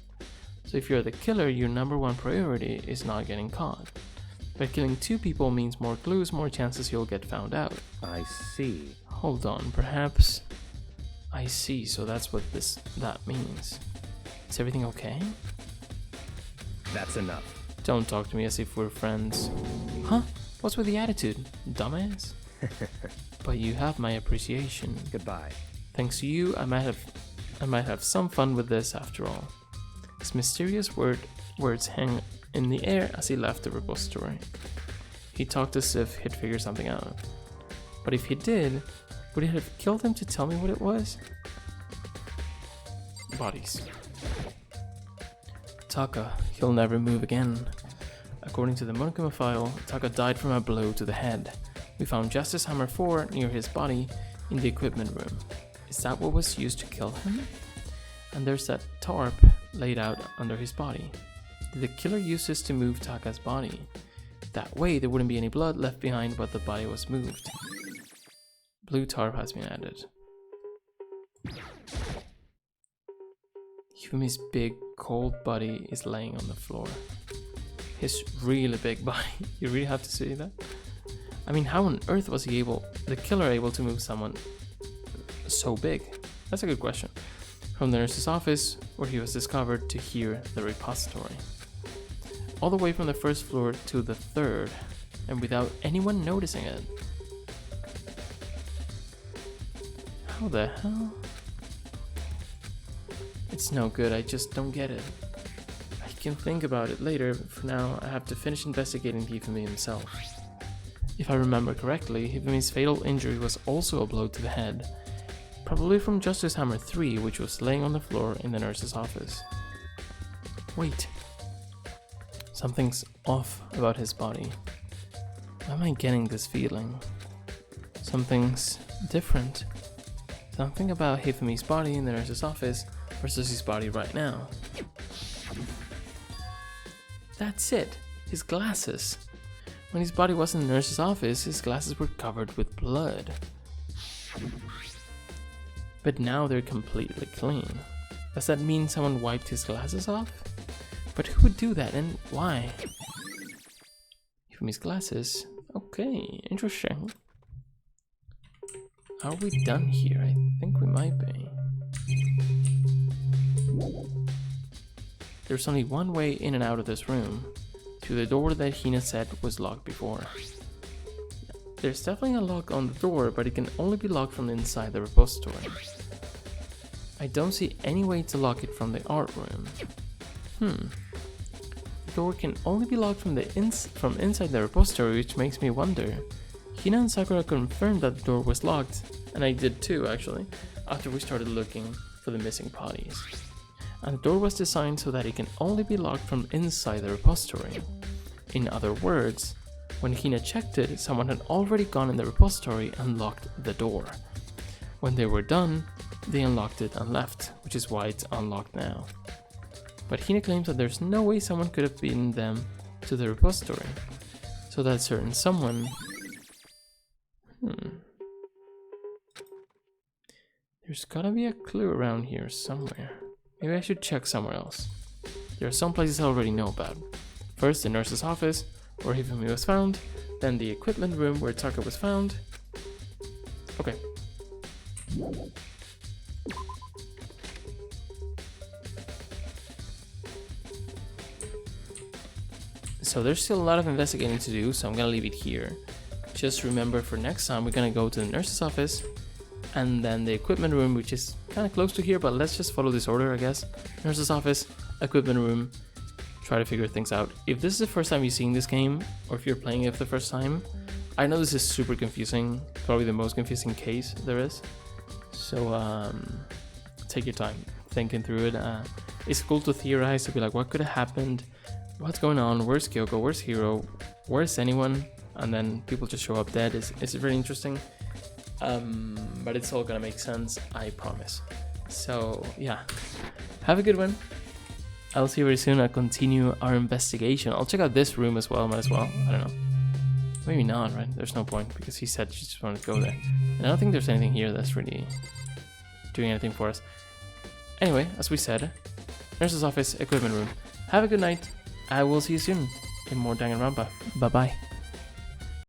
So if you're the killer, your number 1 priority is not getting caught. But killing 2 people means more clues, more chances you'll get found out. I see. Hold on, perhaps... I see, so that's what that means. Is everything okay? That's enough. Don't talk to me as if we're friends. Huh? What's with the attitude, dumbass? But you have my appreciation. Goodbye. Thanks to you, I might have some fun with this after all. His mysterious words hang in the air as he left the repository. He talked as if he'd figured something out. But if he did, would it have killed him to tell me what it was? Bodies. Taka, he'll never move again. According to the Monokuma file, Taka died from a blow to the head. We found Justice Hammer 4 near his body in the equipment room. Is that what was used to kill him? And there's that tarp laid out under his body. Did the killer use this to move Taka's body? That way there wouldn't be any blood left behind while the body was moved. Blue tarp has been added. Yumi's big, cold body is laying on the floor. His really big body. You really have to see that? I mean, how on earth was the killer able to move someone so big? That's a good question. From the nurse's office, where he was discovered, to here, the repository. All the way from the 1st floor to the 3rd, and without anyone noticing it. How the hell? It's no good, I just don't get it. I can think about it later, but for now I have to finish investigating Hifumi himself. If I remember correctly, Hifumi's fatal injury was also a blow to the head, probably from Justice Hammer 3, which was laying on the floor in the nurse's office. Wait. Something's off about his body. Why am I getting this feeling? Something's different. Something about Hifumi's body in the nurse's office versus his body right now. That's it. His glasses. When his body was in the nurse's office, his glasses were covered with blood. But now they're completely clean. Does that mean someone wiped his glasses off? But who would do that and why? Hifumi's glasses. Okay, interesting. Are we done here? I think we might be. There's only one way in and out of this room, to the door that Hina said was locked before. There's definitely a lock on the door, but it can only be locked from inside the repository. I don't see any way to lock it from the art room. The door can only be locked from inside the repository, which makes me wonder. Hina and Sakura confirmed that the door was locked, and I did too actually, after we started looking for the missing bodies. And the door was designed so that it can only be locked from inside the repository. In other words, when Hina checked it, someone had already gone in the repository and locked the door. When they were done, they unlocked it and left, which is why it's unlocked now. But Hina claims that there's no way someone could have beaten them to the repository, so that certain someone... There's gotta be a clue around here somewhere. Maybe I should check somewhere else. There are some places I already know about. First, the nurse's office, where Hifumi was found, then the equipment room where Taka was found. Okay. So there's still a lot of investigating to do, so I'm gonna leave it here. Just remember for next time we're gonna go to the nurse's office, and then the equipment room, which is kind of close to here, but let's just follow this order, I guess. Nurse's office, equipment room, try to figure things out. If this is the first time you've seen this game, or if you're playing it for the first time, I know this is super confusing, probably the most confusing case there is. So take your time thinking through it. It's cool to theorize, to be like, what could have happened? what's going on? Where's Kyoko? Where's Hiro? Where's anyone? And then people just show up dead. It's very interesting. But it's all gonna make sense, I promise. So yeah, have a good one. I'll see you very soon. I'll continue our investigation. I'll check out this room as well, might as well. I don't know. Maybe not, right? There's no point because he said she just wanted to go there. And I don't think there's anything here that's really doing anything for us. Anyway, as we said, nurse's office, equipment room. Have a good night. I will see you soon in more Danganronpa. Bye bye.